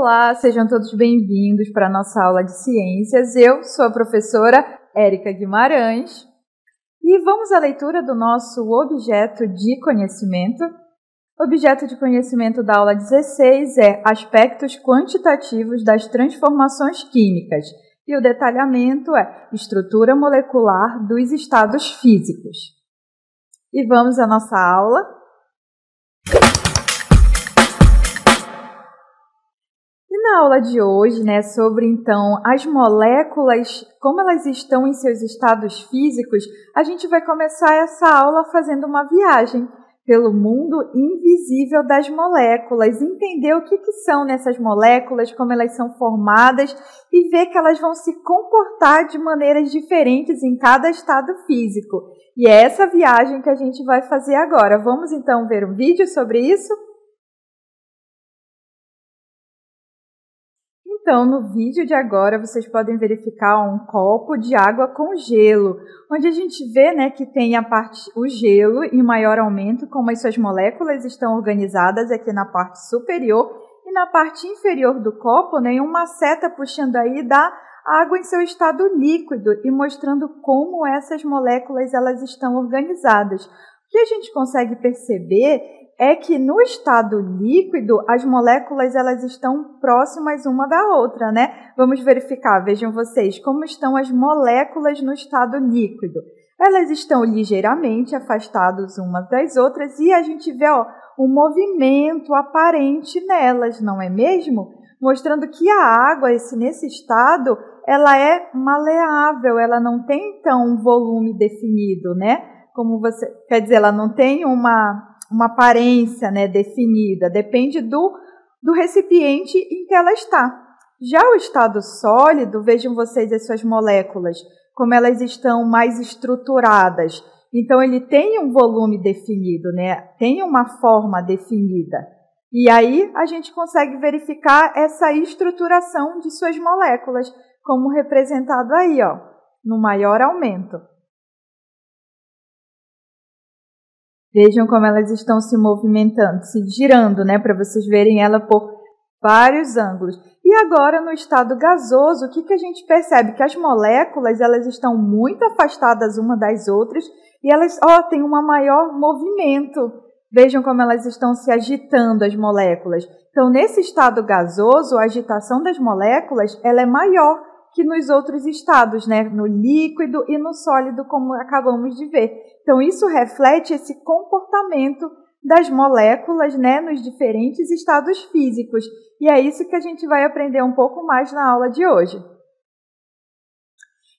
Olá, sejam todos bem-vindos para a nossa aula de ciências. Eu sou a professora Érica Guimarães e vamos à leitura do nosso objeto de conhecimento. O objeto de conhecimento da aula 16 é aspectos quantitativos das transformações químicas e o detalhamento é estrutura molecular dos estados físicos. E vamos à nossa aula. Na aula de hoje, sobre então as moléculas, como elas estão em seus estados físicos, a gente vai começar essa aula fazendo uma viagem pelo mundo invisível das moléculas, entender o que são nessas moléculas, como elas são formadas e ver que elas vão se comportar de maneiras diferentes em cada estado físico. E é essa viagem que a gente vai fazer agora. Vamos então ver um vídeo sobre isso? Então, no vídeo de agora, vocês podem verificar um copo de água com gelo, onde a gente vê que tem o gelo em maior aumento, como as suas moléculas estão organizadas aqui na parte superior, e na parte inferior do copo, uma seta puxando aí da água em seu estado líquido e mostrando como essas moléculas elas estão organizadas. O que a gente consegue perceber é que no estado líquido, as moléculas elas estão próximas uma da outra, Vamos verificar, vejam vocês, como estão as moléculas no estado líquido. Elas estão ligeiramente afastadas umas das outras e a gente vê um movimento aparente nelas, não é mesmo? Mostrando que a água, nesse estado, ela é maleável, ela não tem, então, um volume definido, Como você, quer dizer, ela não tem uma aparência definida, depende do recipiente em que ela está. Já o estado sólido, vejam vocês as suas moléculas, como elas estão mais estruturadas. Então, ele tem um volume definido, tem uma forma definida. E aí, a gente consegue verificar essa estruturação de suas moléculas, como representado aí, no maior aumento. Vejam como elas estão se movimentando, se girando, para vocês verem ela por vários ângulos. E agora, no estado gasoso, o que a gente percebe? Que as moléculas elas estão muito afastadas uma das outras e elas têm um maior movimento. Vejam como elas estão se agitando, as moléculas. Então, nesse estado gasoso, a agitação das moléculas ela é maior que nos outros estados, no líquido e no sólido, como acabamos de ver. Então, isso reflete esse comportamento das moléculas, nos diferentes estados físicos. E é isso que a gente vai aprender um pouco mais na aula de hoje.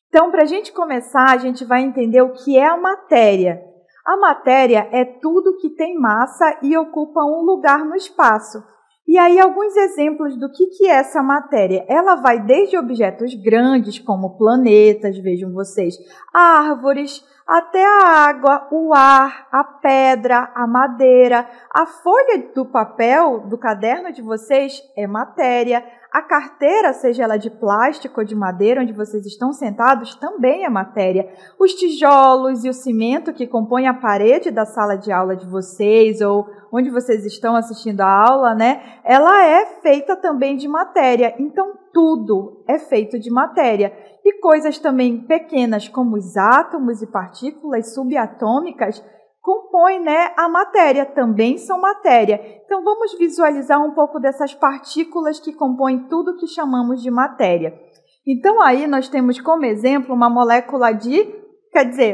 Então, para a gente começar, a gente vai entender o que é a matéria. A matéria é tudo que tem massa e ocupa um lugar no espaço. E aí, alguns exemplos do que é essa matéria. Ela vai desde objetos grandes, como planetas, vejam vocês, árvores, até a água, o ar, a pedra, a madeira. A folha do papel, do caderno de vocês, é matéria. A carteira, seja ela de plástico ou de madeira, onde vocês estão sentados, também é matéria. Os tijolos e o cimento que compõem a parede da sala de aula de vocês ou onde vocês estão assistindo a aula, ela é feita também de matéria. Então, tudo é feito de matéria. E coisas também pequenas, como os átomos e partículas subatômicas, compõem a matéria, também são matéria. Então, vamos visualizar um pouco dessas partículas que compõem tudo que chamamos de matéria. Então, aí nós temos como exemplo uma molécula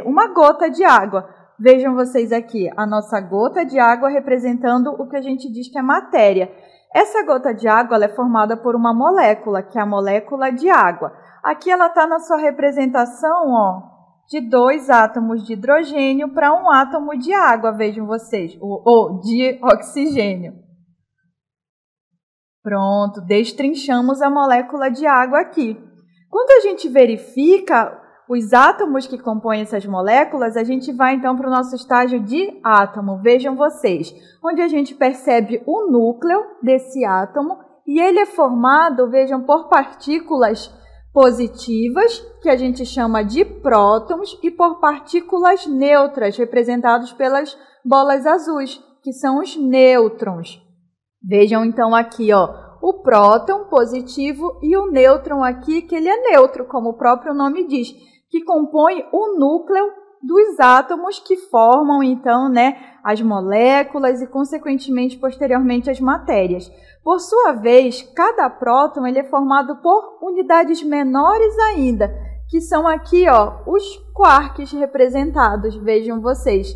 uma gota de água. Vejam vocês aqui, a nossa gota de água representando o que a gente diz que é matéria. Essa gota de água ela é formada por uma molécula, que é a molécula de água. Aqui ela está na sua representação, de 2 átomos de hidrogênio para um átomo de água, vejam vocês, ou de oxigênio. Pronto, destrinchamos a molécula de água aqui. Quando a gente verifica os átomos que compõem essas moléculas, a gente vai então para o nosso estágio de átomo, vejam vocês, onde a gente percebe o núcleo desse átomo e ele é formado, vejam, por partículas positivas, que a gente chama de prótons, e por partículas neutras, representadas pelas bolas azuis, que são os nêutrons. Vejam então aqui, o próton positivo e o nêutron aqui, que ele é neutro, como o próprio nome diz, que compõe o núcleo dos átomos que formam, então, né, as moléculas e, consequentemente, posteriormente, as matérias. Por sua vez, cada próton ele é formado por unidades menores ainda, que são aqui, ó, os quarks representados, vejam vocês.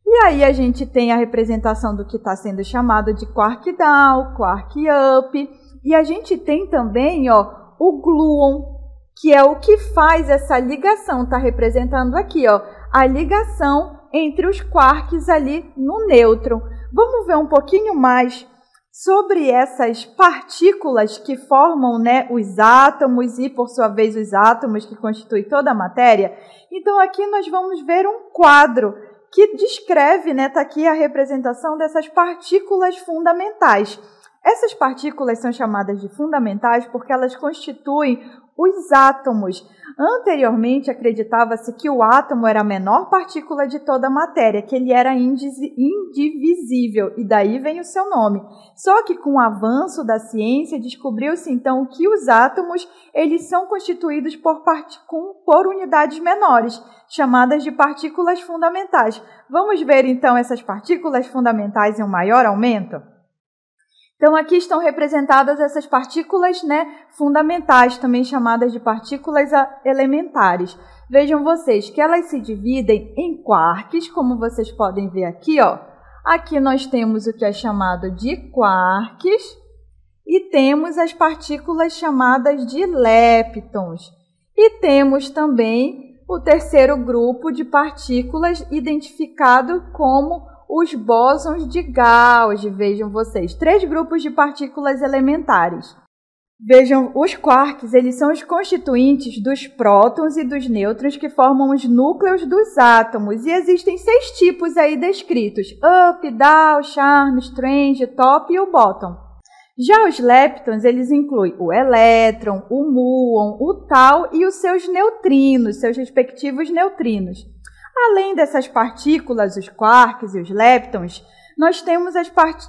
E aí a gente tem a representação do que está sendo chamado de quark down, quark up, e a gente tem também, ó, o gluon, que é o que faz essa ligação, está representando aqui, ó, a ligação entre os quarks ali no nêutron. Vamos ver um pouquinho mais sobre essas partículas que formam, né, os átomos e, por sua vez, os átomos que constituem toda a matéria. Então, aqui nós vamos ver um quadro que descreve, né, está aqui a representação dessas partículas fundamentais. Essas partículas são chamadas de fundamentais porque elas constituem os átomos. Anteriormente, acreditava-se que o átomo era a menor partícula de toda a matéria, que ele era indivisível, e daí vem o seu nome. Só que com o avanço da ciência, descobriu-se então que os átomos eles são constituídos por unidades menores, chamadas de partículas fundamentais. Vamos ver então essas partículas fundamentais em um maior aumento? Então, aqui estão representadas essas partículas, né, fundamentais, também chamadas de partículas elementares. Vejam vocês que elas se dividem em quarks, como vocês podem ver aqui, ó. Aqui nós temos o que é chamado de quarks e temos as partículas chamadas de leptons. E temos também o terceiro grupo de partículas identificado como os bósons de Gauss. Vejam vocês, 3 grupos de partículas elementares. Vejam, os quarks, eles são os constituintes dos prótons e dos nêutrons que formam os núcleos dos átomos. E existem 6 tipos aí descritos: up, down, charm, strange, top e o bottom. Já os leptons, eles incluem o elétron, o muon, o tau e os seus neutrinos, seus respectivos neutrinos. Além dessas partículas, os quarks e os leptons, nós temos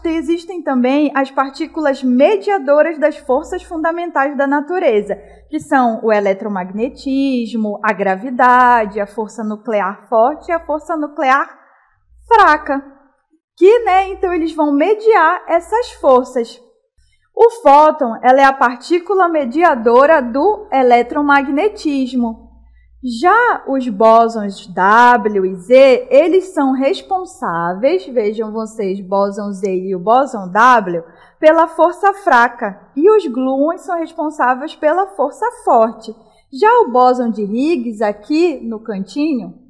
existem também as partículas mediadoras das forças fundamentais da natureza, que são o eletromagnetismo, a gravidade, a força nuclear forte e a força nuclear fraca, que, né, então eles vão mediar essas forças. O fóton, ela é a partícula mediadora do eletromagnetismo. Já os bósons W e Z, eles são responsáveis, vejam vocês, bóson Z e o bóson W, pela força fraca, e os gluons são responsáveis pela força forte. Já o bóson de Higgs, aqui no cantinho,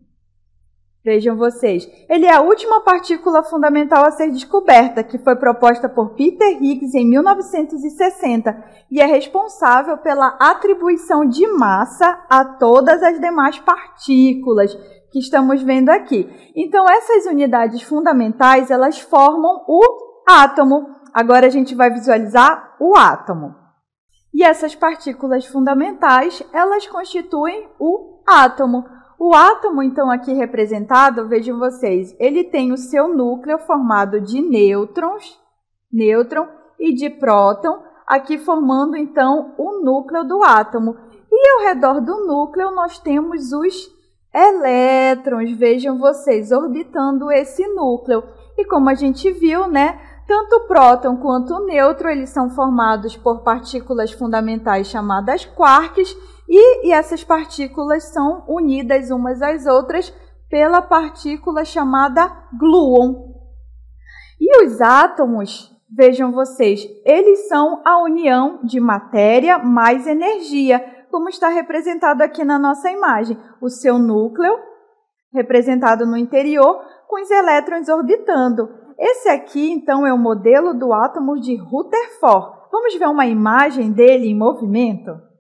vejam vocês, ele é a última partícula fundamental a ser descoberta, que foi proposta por Peter Higgs em 1960 e é responsável pela atribuição de massa a todas as demais partículas que estamos vendo aqui. Então, essas unidades fundamentais, elas formam o átomo. Agora, a gente vai visualizar o átomo. E essas partículas fundamentais, elas constituem o átomo. O átomo, então, aqui representado, vejam vocês, ele tem o seu núcleo formado de nêutron e de próton, aqui formando, então, o núcleo do átomo. E ao redor do núcleo nós temos os elétrons, vejam vocês, orbitando esse núcleo. E como a gente viu, né, tanto o próton quanto o nêutron, eles são formados por partículas fundamentais chamadas quarks, e essas partículas são unidas umas às outras pela partícula chamada gluon. E os átomos, vejam vocês, eles são a união de matéria mais energia, como está representado aqui na nossa imagem. O seu núcleo, representado no interior, com os elétrons orbitando. Esse aqui, então, é o modelo do átomo de Rutherford. Vamos ver uma imagem dele em movimento?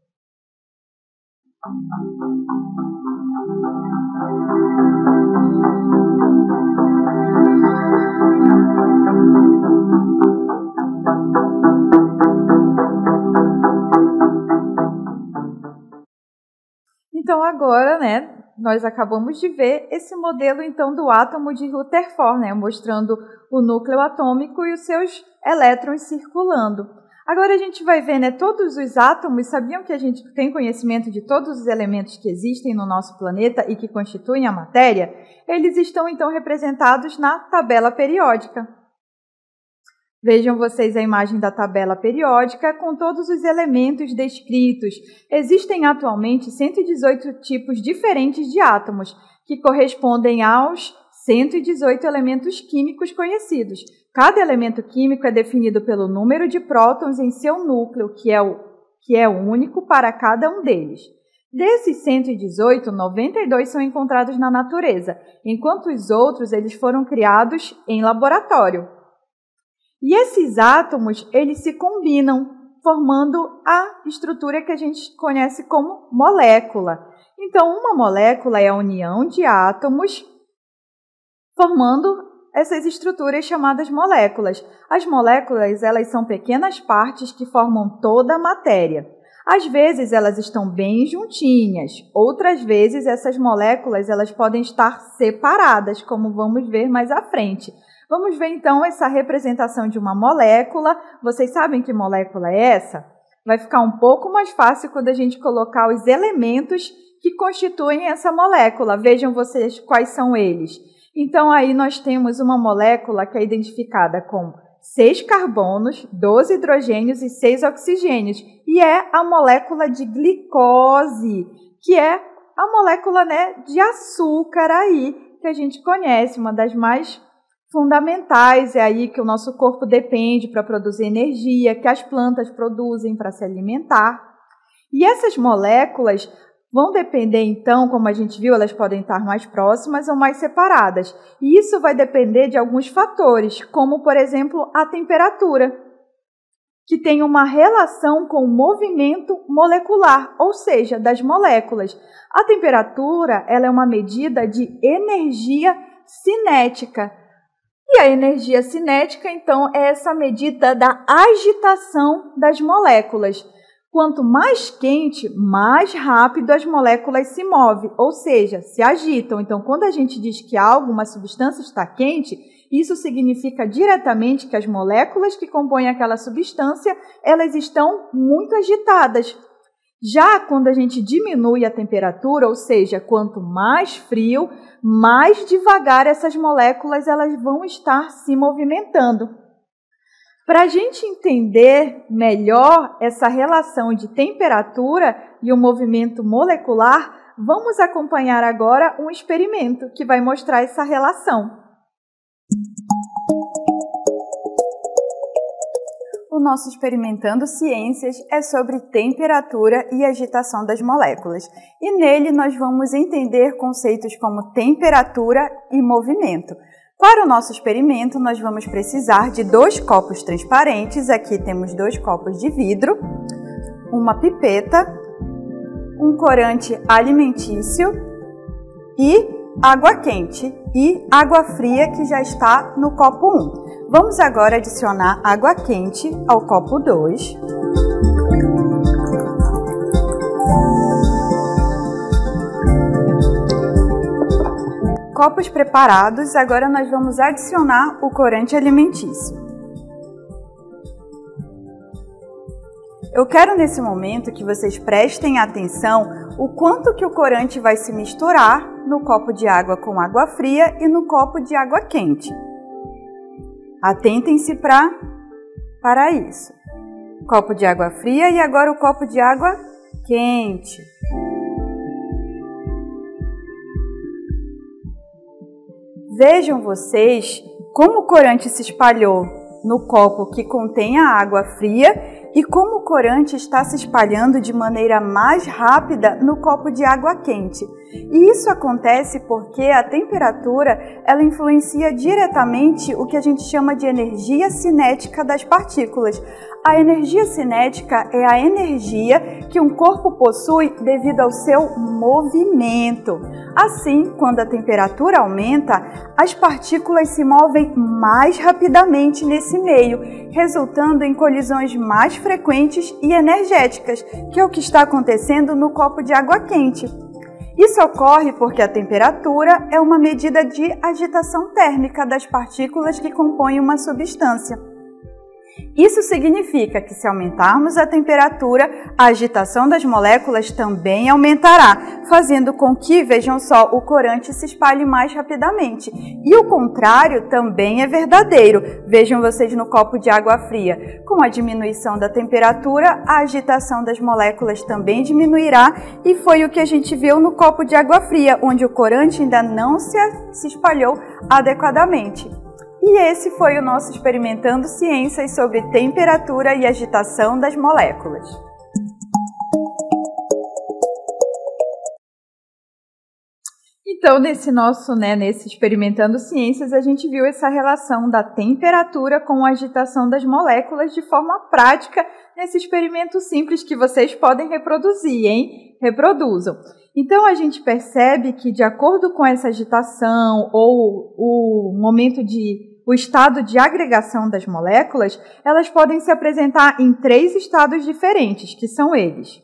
Então, agora, né, nós acabamos de ver esse modelo, então, do átomo de Rutherford, né, mostrando o núcleo atômico e os seus elétrons circulando. Agora a gente vai ver, né, todos os átomos, sabiam que a gente tem conhecimento de todos os elementos que existem no nosso planeta e que constituem a matéria? Eles estão então representados na tabela periódica. Vejam vocês a imagem da tabela periódica com todos os elementos descritos. Existem atualmente 118 tipos diferentes de átomos, que correspondem aos 118 elementos químicos conhecidos. Cada elemento químico é definido pelo número de prótons em seu núcleo, que é único para cada um deles. Desses 118, 92 são encontrados na natureza, enquanto os outros eles foram criados em laboratório. E esses átomos, eles se combinam, formando a estrutura que a gente conhece como molécula. Então, uma molécula é a união de átomos formando essas estruturas chamadas moléculas. As moléculas, elas são pequenas partes que formam toda a matéria. Às vezes, elas estão bem juntinhas. Outras vezes, essas moléculas elas podem estar separadas, como vamos ver mais à frente. Vamos ver, então, essa representação de uma molécula. Vocês sabem que molécula é essa? Vai ficar um pouco mais fácil quando a gente colocar os elementos que constituem essa molécula. Vejam vocês quais são eles. Então, aí nós temos uma molécula que é identificada com 6 carbonos, 12 hidrogênios e 6 oxigênios. E é a molécula de glicose, que é a molécula, né, de açúcar aí, que a gente conhece, uma das mais fundamentais, é aí que o nosso corpo depende para produzir energia, que as plantas produzem para se alimentar. E essas moléculas vão depender, então, como a gente viu, elas podem estar mais próximas ou mais separadas. E isso vai depender de alguns fatores, como, por exemplo, a temperatura, que tem uma relação com o movimento molecular, ou seja, das moléculas. A temperatura, ela é uma medida de energia cinética. E a energia cinética, então, é essa medida da agitação das moléculas. Quanto mais quente, mais rápido as moléculas se movem, ou seja, se agitam. Então, quando a gente diz que algo, uma substância está quente, isso significa diretamente que as moléculas que compõem aquela substância, elas estão muito agitadas. Já quando a gente diminui a temperatura, ou seja, quanto mais frio, mais devagar essas moléculas elas vão estar se movimentando. Para a gente entender melhor essa relação de temperatura e o movimento molecular, vamos acompanhar agora um experimento que vai mostrar essa relação. O nosso Experimentando Ciências é sobre temperatura e agitação das moléculas. E nele nós vamos entender conceitos como temperatura e movimento. Para o nosso experimento, nós vamos precisar de 2 copos transparentes. Aqui temos 2 copos de vidro, uma pipeta, um corante alimentício e água quente e água fria que já está no copo 1. Vamos agora adicionar água quente ao copo 2. Copos preparados, agora nós vamos adicionar o corante alimentício. Eu quero nesse momento que vocês prestem atenção o quanto que o corante vai se misturar no copo de água com água fria e no copo de água quente. Atentem-se para isso. Copo de água fria e agora o copo de água quente. Vejam vocês como o corante se espalhou no copo que contém a água fria e como o corante está se espalhando de maneira mais rápida no copo de água quente. E isso acontece porque a temperatura ela influencia diretamente o que a gente chama de energia cinética das partículas. A energia cinética é a energia que um corpo possui devido ao seu movimento. Assim, quando a temperatura aumenta, as partículas se movem mais rapidamente nesse meio, resultando em colisões mais frequentes e energéticas, que é o que está acontecendo no copo de água quente. Isso ocorre porque a temperatura é uma medida de agitação térmica das partículas que compõem uma substância. Isso significa que se aumentarmos a temperatura, a agitação das moléculas também aumentará, fazendo com que, vejam só, o corante se espalhe mais rapidamente. E o contrário também é verdadeiro. Vejam vocês no copo de água fria. Com a diminuição da temperatura, a agitação das moléculas também diminuirá, e foi o que a gente viu no copo de água fria, onde o corante ainda não se espalhou adequadamente. E esse foi o nosso Experimentando Ciências sobre temperatura e agitação das moléculas. Então, nesse Experimentando Ciências, a gente viu essa relação da temperatura com a agitação das moléculas de forma prática nesse experimento simples que vocês podem reproduzir, hein? Reproduzam. Então, a gente percebe que, de acordo com essa agitação ou o estado de agregação das moléculas, elas podem se apresentar em 3 estados diferentes, que são eles.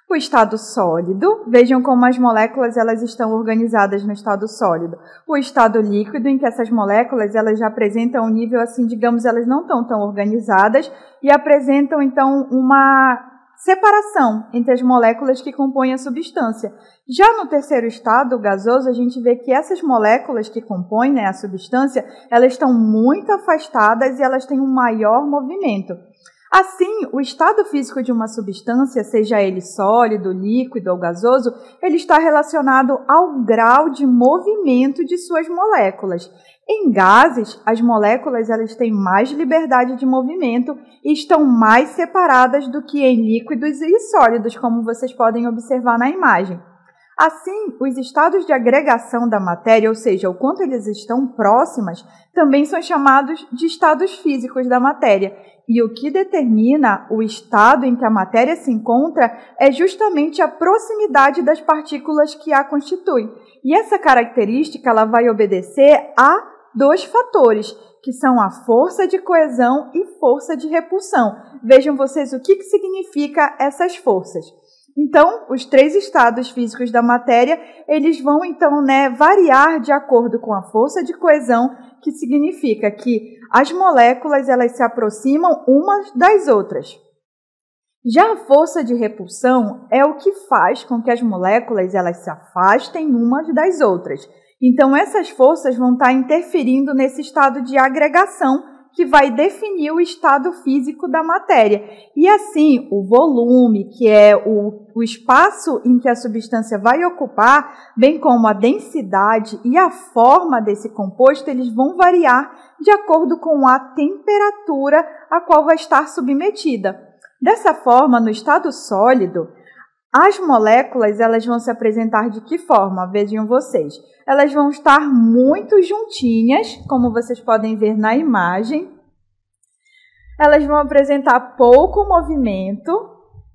O estado sólido, vejam como as moléculas elas estão organizadas no estado sólido. O estado líquido, em que essas moléculas elas já apresentam um nível assim, digamos, elas não estão tão organizadas e apresentam então uma separação entre as moléculas que compõem a substância. Já no terceiro estado, o gasoso, a gente vê que essas moléculas que compõem, né, a substância, elas estão muito afastadas e elas têm um maior movimento. Assim, o estado físico de uma substância, seja ele sólido, líquido ou gasoso, ele está relacionado ao grau de movimento de suas moléculas. Em gases, as moléculas elas têm mais liberdade de movimento e estão mais separadas do que em líquidos e sólidos, como vocês podem observar na imagem. Assim, os estados de agregação da matéria, ou seja, o quanto eles estão próximas, também são chamados de estados físicos da matéria. E o que determina o estado em que a matéria se encontra é justamente a proximidade das partículas que a constituem. E essa característica ela vai obedecer a 2 fatores, que são a força de coesão e força de repulsão. Vejam vocês o que significa essas forças. Então, os 3 estados físicos da matéria, eles vão então, variar de acordo com a força de coesão, que significa que as moléculas elas se aproximam umas das outras. Já a força de repulsão é o que faz com que as moléculas elas se afastem umas das outras. Então, essas forças vão estar interferindo nesse estado de agregação, que vai definir o estado físico da matéria. E assim, o volume, que é o espaço em que a substância vai ocupar, bem como a densidade e a forma desse composto, eles vão variar de acordo com a temperatura a qual vai estar submetida. Dessa forma, no estado sólido, as moléculas elas vão se apresentar de que forma? Vejam vocês. Elas vão estar muito juntinhas, como vocês podem ver na imagem. Elas vão apresentar pouco movimento,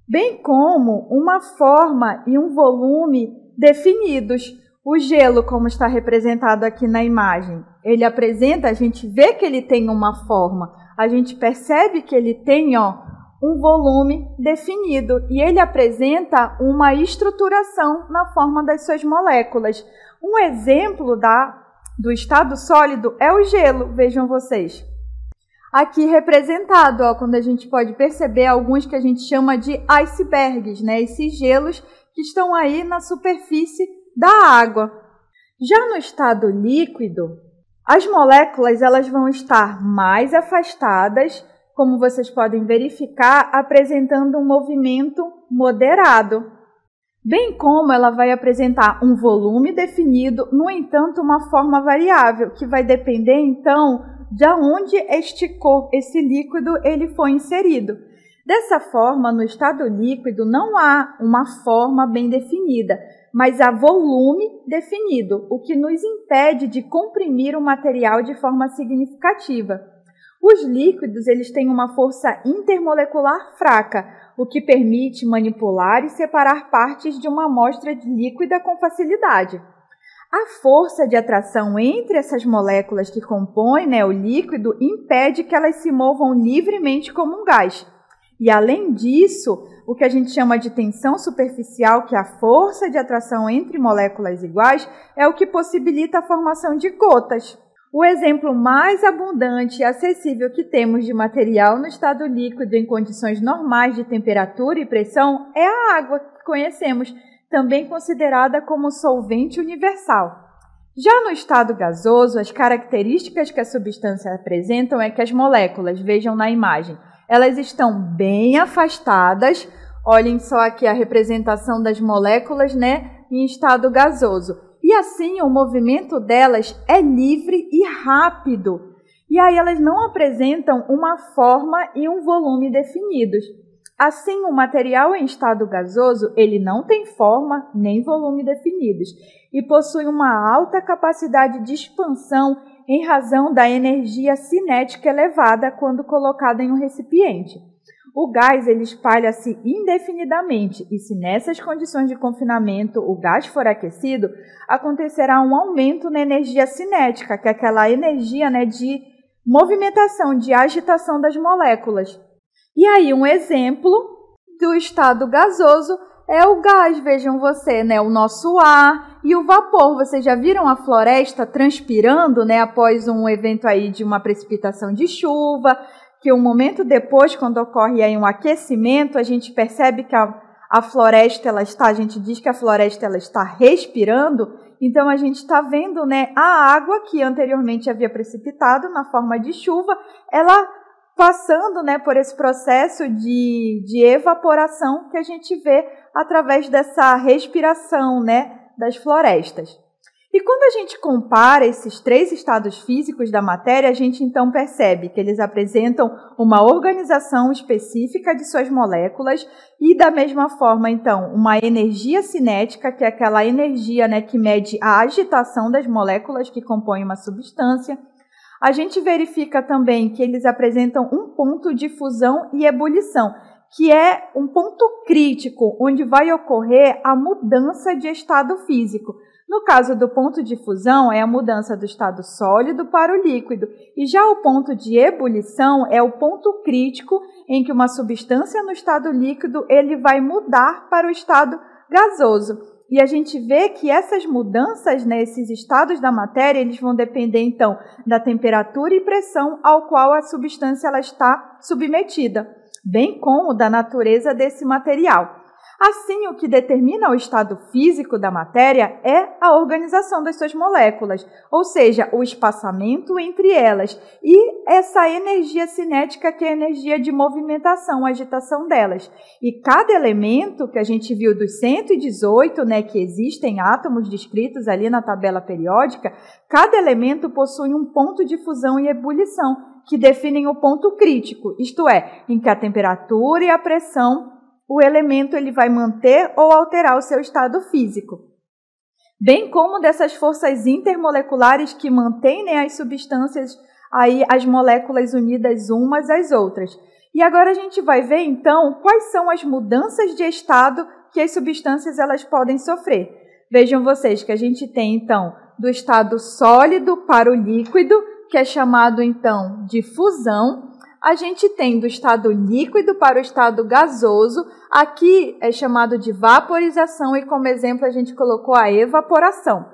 bem como uma forma e um volume definidos. O gelo, como está representado aqui na imagem, ele apresenta, a gente vê que ele tem uma forma, a gente percebe que ele tem, um volume definido e ele apresenta uma estruturação na forma das suas moléculas. Um exemplo do estado sólido é o gelo, vejam vocês. Aqui representado, quando a gente pode perceber alguns que a gente chama de icebergs, esses gelos que estão aí na superfície da água. Já no estado líquido, as moléculas elas vão estar mais afastadas, como vocês podem verificar, apresentando um movimento moderado, bem como ela vai apresentar um volume definido, no entanto, uma forma variável, que vai depender, então, de onde esse líquido ele foi inserido. Dessa forma, no estado líquido, não há uma forma bem definida, mas há volume definido, o que nos impede de comprimir o material de forma significativa. Os líquidos eles têm uma força intermolecular fraca, o que permite manipular e separar partes de uma amostra líquida com facilidade. A força de atração entre essas moléculas que compõem o líquido impede que elas se movam livremente como um gás. E, além disso, o que a gente chama de tensão superficial, que é a força de atração entre moléculas iguais, é o que possibilita a formação de gotas. O exemplo mais abundante e acessível que temos de material no estado líquido em condições normais de temperatura e pressão é a água que conhecemos, também considerada como solvente universal. Já no estado gasoso, as características que a substância apresentam é que as moléculas, vejam na imagem, elas estão bem afastadas. Olhem só aqui a representação das moléculas, em estado gasoso. E assim, o movimento delas é livre e rápido. E aí elas não apresentam uma forma e um volume definidos. Assim, o material em estado gasoso, ele não tem forma nem volume definidos e possui uma alta capacidade de expansão em razão da energia cinética elevada quando colocada em um recipiente. O gás ele espalha-se indefinidamente e se nessas condições de confinamento o gás for aquecido, acontecerá um aumento na energia cinética, que é aquela energia de movimentação, de agitação das moléculas. E aí um exemplo do estado gasoso é o gás, vejam você, o nosso ar e o vapor. Vocês já viram a floresta transpirando, após um evento aí de uma precipitação de chuva, que um momento depois, quando ocorre aí um aquecimento, a gente percebe que a floresta, a gente diz que a floresta ela está respirando, então a gente está vendo, a água que anteriormente havia precipitado na forma de chuva, ela passando, por esse processo de evaporação que a gente vê através dessa respiração, das florestas. E quando a gente compara esses três estados físicos da matéria, a gente então percebe que eles apresentam uma organização específica de suas moléculas e da mesma forma, então, uma energia cinética, que é aquela energia, que mede a agitação das moléculas que compõem uma substância. A gente verifica também que eles apresentam um ponto de fusão e ebulição, que é um ponto crítico, onde vai ocorrer a mudança de estado físico. No caso do ponto de fusão, é a mudança do estado sólido para o líquido, e já o ponto de ebulição é o ponto crítico em que uma substância no estado líquido ele vai mudar para o estado gasoso. E a gente vê que essas mudanças nesses estados da matéria, eles vão depender, então, da temperatura e pressão ao qual a substância ela está submetida, bem como da natureza desse material. Assim, o que determina o estado físico da matéria é a organização das suas moléculas, ou seja, o espaçamento entre elas e essa energia cinética que é a energia de movimentação, a agitação delas. E cada elemento que a gente viu dos 118, que existem átomos descritos ali na tabela periódica, cada elemento possui um ponto de fusão e ebulição, que definem o ponto crítico, isto é, em que a temperatura e a pressão o elemento ele vai manter ou alterar o seu estado físico, bem como dessas forças intermoleculares que mantêm as substâncias, aí, as moléculas unidas umas às outras. E agora a gente vai ver, então, quais são as mudanças de estado que as substâncias elas podem sofrer. Vejam vocês que a gente tem, então, do estado sólido para o líquido, que é chamado, então, de fusão. A gente tem do estado líquido para o estado gasoso, aqui é chamado de vaporização e como exemplo a gente colocou a evaporação.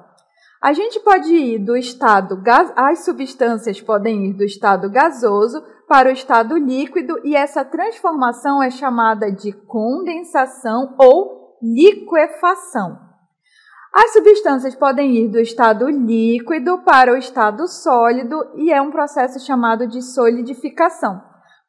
A gente pode ir do estado, as substâncias podem ir do estado gasoso para o estado líquido e essa transformação é chamada de condensação ou liquefação. As substâncias podem ir do estado líquido para o estado sólido e é um processo chamado de solidificação.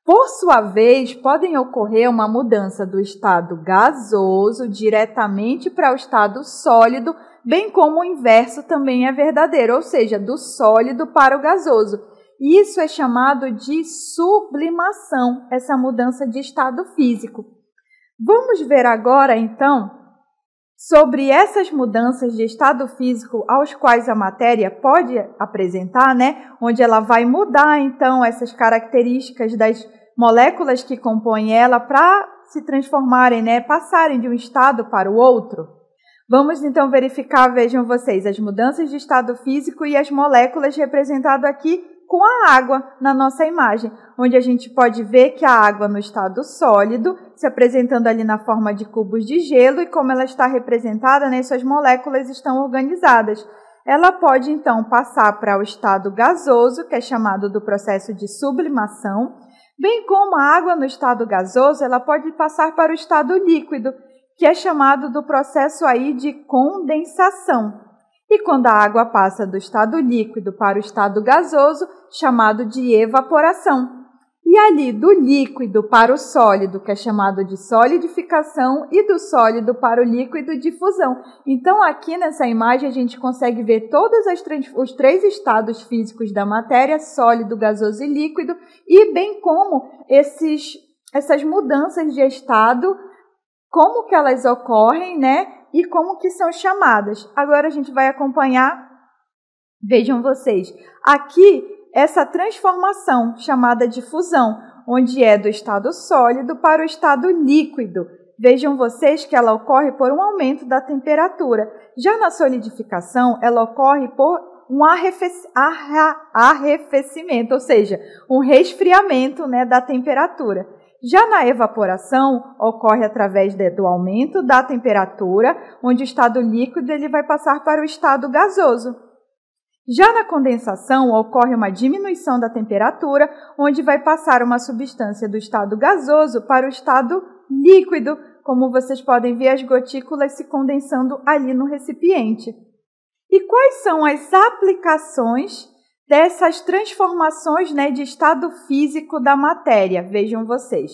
Por sua vez, podem ocorrer uma mudança do estado gasoso diretamente para o estado sólido, bem como o inverso também é verdadeiro, ou seja, do sólido para o gasoso. Isso é chamado de sublimação, essa mudança de estado físico. Vamos ver agora, então, sobre essas mudanças de estado físico aos quais a matéria pode apresentar, onde ela vai mudar, então, essas características das moléculas que compõem ela para se transformarem, passarem de um estado para o outro. Vamos, então, verificar, vejam vocês, as mudanças de estado físico e as moléculas representadas aqui com a água na nossa imagem, onde a gente pode ver que a água no estado sólido, se apresentando ali na forma de cubos de gelo e como ela está representada, suas moléculas estão organizadas. ela pode então passar para o estado gasoso, que é chamado do processo de sublimação, bem como a água no estado gasoso, ela pode passar para o estado líquido, que é chamado do processo aí de condensação. E quando a água passa do estado líquido para o estado gasoso, chamado de evaporação. E ali do líquido para o sólido, que é chamado de solidificação, e do sólido para o líquido, de fusão. Então, aqui nessa imagem, a gente consegue ver todos os 3 estados físicos da matéria, sólido, gasoso e líquido, e bem como essas mudanças de estado, como que elas ocorrem, né? E como que são chamadas. Agora a gente vai acompanhar, vejam vocês, aqui essa transformação chamada de fusão, onde é do estado sólido para o estado líquido. Vejam vocês que ela ocorre por um aumento da temperatura. Já na solidificação, ela ocorre por um arrefecimento, ou seja, um resfriamento, né, da temperatura. Já na evaporação, ocorre através do aumento da temperatura, onde o estado líquido ele vai passar para o estado gasoso. Já na condensação, ocorre uma diminuição da temperatura, onde vai passar uma substância do estado gasoso para o estado líquido, como vocês podem ver as gotículas se condensando ali no recipiente. E quais são as aplicações dessas transformações, né, de estado físico da matéria? Vejam vocês.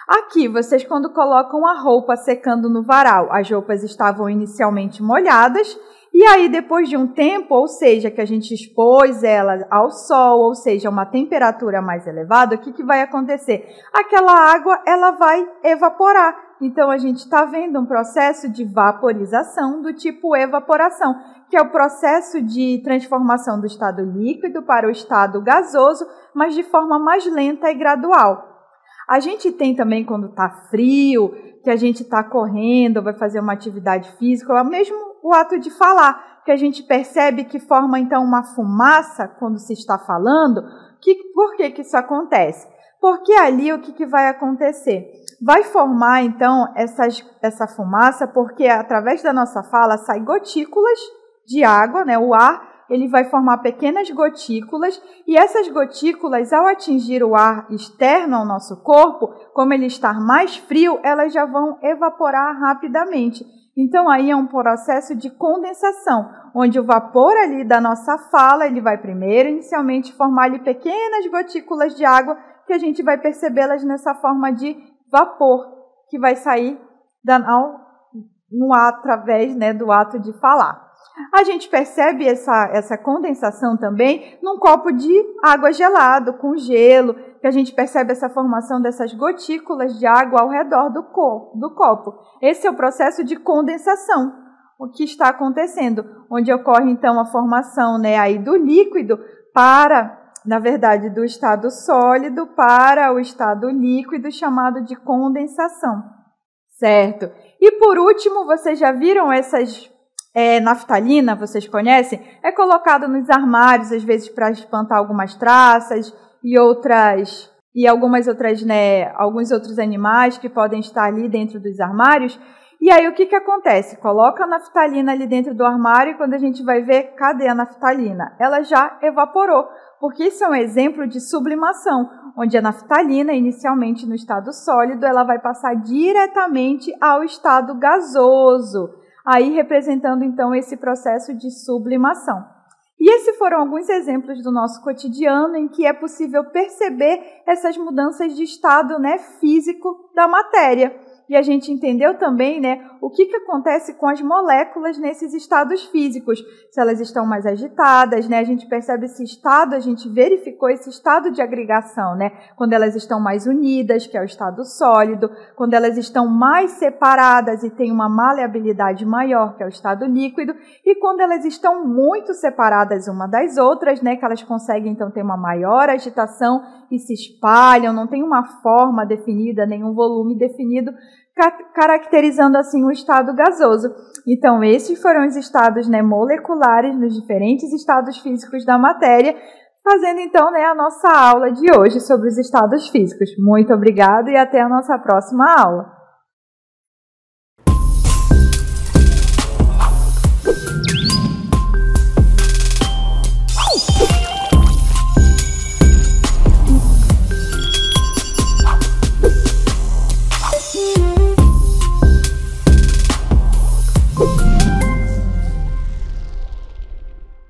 Aqui, vocês quando colocam a roupa secando no varal, as roupas estavam inicialmente molhadas, e aí depois de um tempo, ou seja, que a gente expôs ela ao sol, ou seja, uma temperatura mais elevada, o que vai acontecer? Aquela água, ela vai evaporar. Então, a gente está vendo um processo de vaporização do tipo evaporação, que é o processo de transformação do estado líquido para o estado gasoso, mas de forma mais lenta e gradual. A gente tem também quando está frio, que a gente está correndo, vai fazer uma atividade física, ou mesmo o ato de falar, que a gente percebe que forma então uma fumaça quando se está falando. Por que isso acontece? Porque ali o que vai acontecer? Vai formar então essa fumaça, porque através da nossa fala saem gotículas de água, né? O ar ele vai formar pequenas gotículas, e essas gotículas, ao atingir o ar externo ao nosso corpo, como ele está mais frio, elas já vão evaporar rapidamente. Então, aí é um processo de condensação, onde o vapor ali da nossa fala, ele vai primeiro, inicialmente, formar ali pequenas gotículas de água, que a gente vai percebê-las nessa forma de vapor, que vai sair através, né, do ato de falar. A gente percebe essa condensação também num copo de água gelado, com gelo, que a gente percebe essa formação dessas gotículas de água ao redor do copo. Esse é o processo de condensação, o que está acontecendo, onde ocorre então a formação, né, aí do líquido do estado sólido para o estado líquido, chamado de condensação, certo? E por último, vocês já viram essas naftalina, vocês conhecem? É colocado nos armários, às vezes para espantar algumas traças e alguns outros animais que podem estar ali dentro dos armários. E aí o que acontece? Coloca a naftalina ali dentro do armário e quando a gente vai ver, cadê a naftalina? Ela já evaporou, porque isso é um exemplo de sublimação, onde a naftalina, inicialmente no estado sólido, ela vai passar diretamente ao estado gasoso, aí representando então esse processo de sublimação. E esses foram alguns exemplos do nosso cotidiano em que é possível perceber essas mudanças de estado, né, físico da matéria. E a gente entendeu também, né, o que acontece com as moléculas nesses estados físicos. Se elas estão mais agitadas, né, a gente percebe esse estado, a gente verificou esse estado de agregação, né, quando elas estão mais unidas, que é o estado sólido, quando elas estão mais separadas e têm uma maleabilidade maior, que é o estado líquido, e quando elas estão muito separadas uma das outras, né, que elas conseguem então ter uma maior agitação e se espalham, não tem uma forma definida, nenhum volume definido, caracterizando assim o estado gasoso. Então, esses foram os estados, né, moleculares nos diferentes estados físicos da matéria, fazendo então, né, a nossa aula de hoje sobre os estados físicos. Muito obrigada e até a nossa próxima aula.